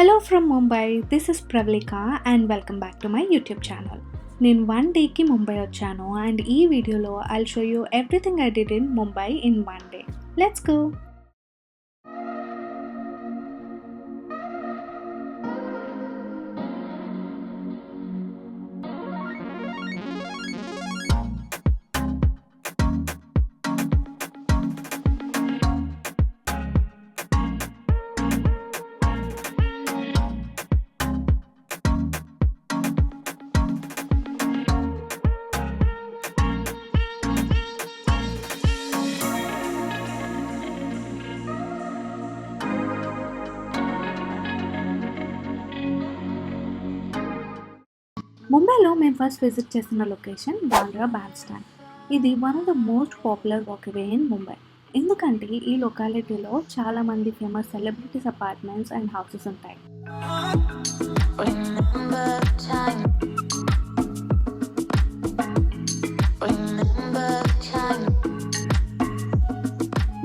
Hello from Mumbai, this is Pravalika and welcome back to my YouTube channel. నేను 1 డేకి ముంబై వచ్చాను and ఈ వీడియోలో I'll show you everything I did in Mumbai in 1 day. Let's go! ముంబైలో మేము first visit చేసిన location Bandra band stand. ఇది one of the most popular walkway in Mumbai. ఎందుకంటే ఈ లొకాలిటీలో చాలామంది famous celebrities apartments and houses ఉంటాయి.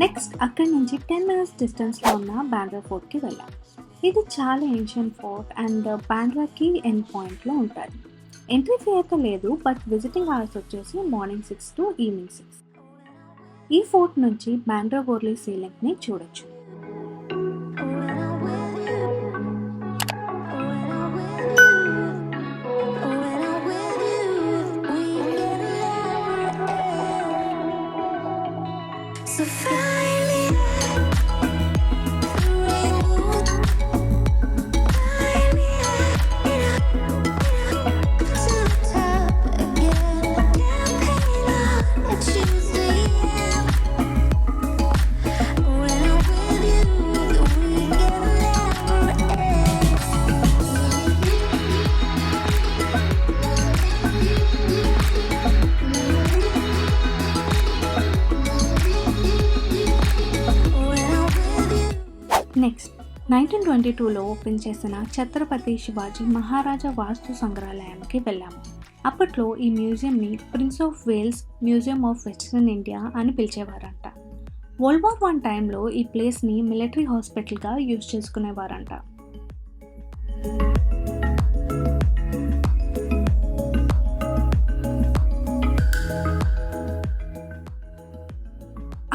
నెక్స్ట్ అక్కడి నుంచి 10 minutes డిస్టెన్స్లో ఉన్న బాంద్రా ఫోర్ట్కి వెళ్ళాం. ఇది చాలా ఏన్షియంట్ ఫోర్ట్ అండ్ బాంద్రాకి ఎండ్ పాయింట్లో ఉంటుంది. ఎంట్రీ ఫీ అయితే లేదు, బట్ విజిటింగ్ అవర్స్ వచ్చేసి మార్నింగ్ 6 to ఈవినింగ్ 6. ఈ ఫోర్ట్ నుంచి బాంద్రా వోర్లీ సీలింగ్ని చూడొచ్చు. నెక్స్ట్ 1922లో ఓపెన్ చేసిన ఛత్రపతి శివాజీ మహారాజా వాస్తు సంగ్రహాలయానికి వెళ్ళాము. అప్పట్లో ఈ మ్యూజియంని Prince of Wales Museum of Western India అని పిలిచేవారంట. వరల్డ్ వార్ 1 టైంలో ఈ ప్లేస్ని మిలిటరీ హాస్పిటల్గా యూజ్ చేసుకునేవారంట.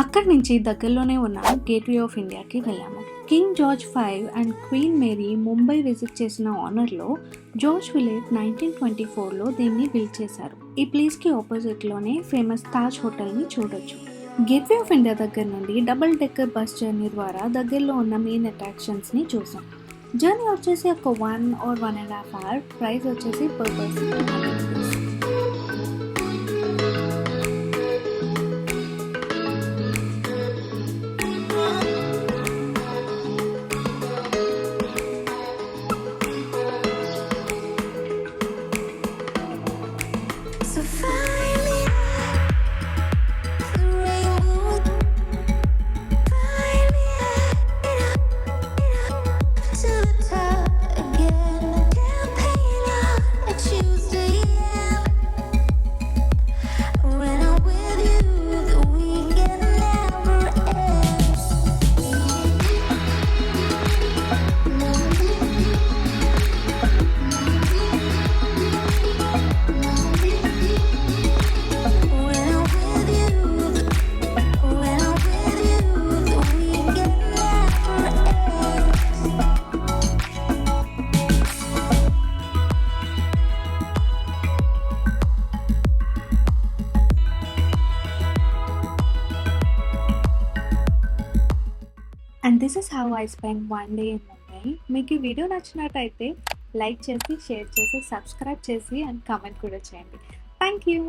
అక్కడి నుంచి దగ్గరలోనే ఉన్న గేట్వే ఆఫ్ ఇండియాకి వెళ్ళాము. King George 5 and queen Mary Mumbai visit చేసిన ఆనర్లో జార్జ్ విలేజ్ 1924లో దీన్ని బిల్డ్ చేశారు. ఈ ప్లేస్కి ఆపోజిట్లోనే ఫేమస్ తాజ్ హోటల్ని చూడొచ్చు. గేట్వే ఆఫ్ ఇండియా దగ్గర నుండి డబుల్ డెక్కర్ బస్ జర్నీ ద్వారా దగ్గరలో ఉన్న మెయిన్ అట్రాక్షన్స్ని చూసాం. జర్నీ వచ్చేసి ఒక 1 or 1.5 hour. ప్రైస్ వచ్చేసి per person 200 rupees. And this is how I spent 1 day in Mumbai. మీకు ఈ వీడియో నచ్చినట్టయితే లైక్ చేసి, షేర్ చేసి, సబ్స్క్రైబ్ చేసి అండ్ కామెంట్ కూడా చేయండి. Thank you.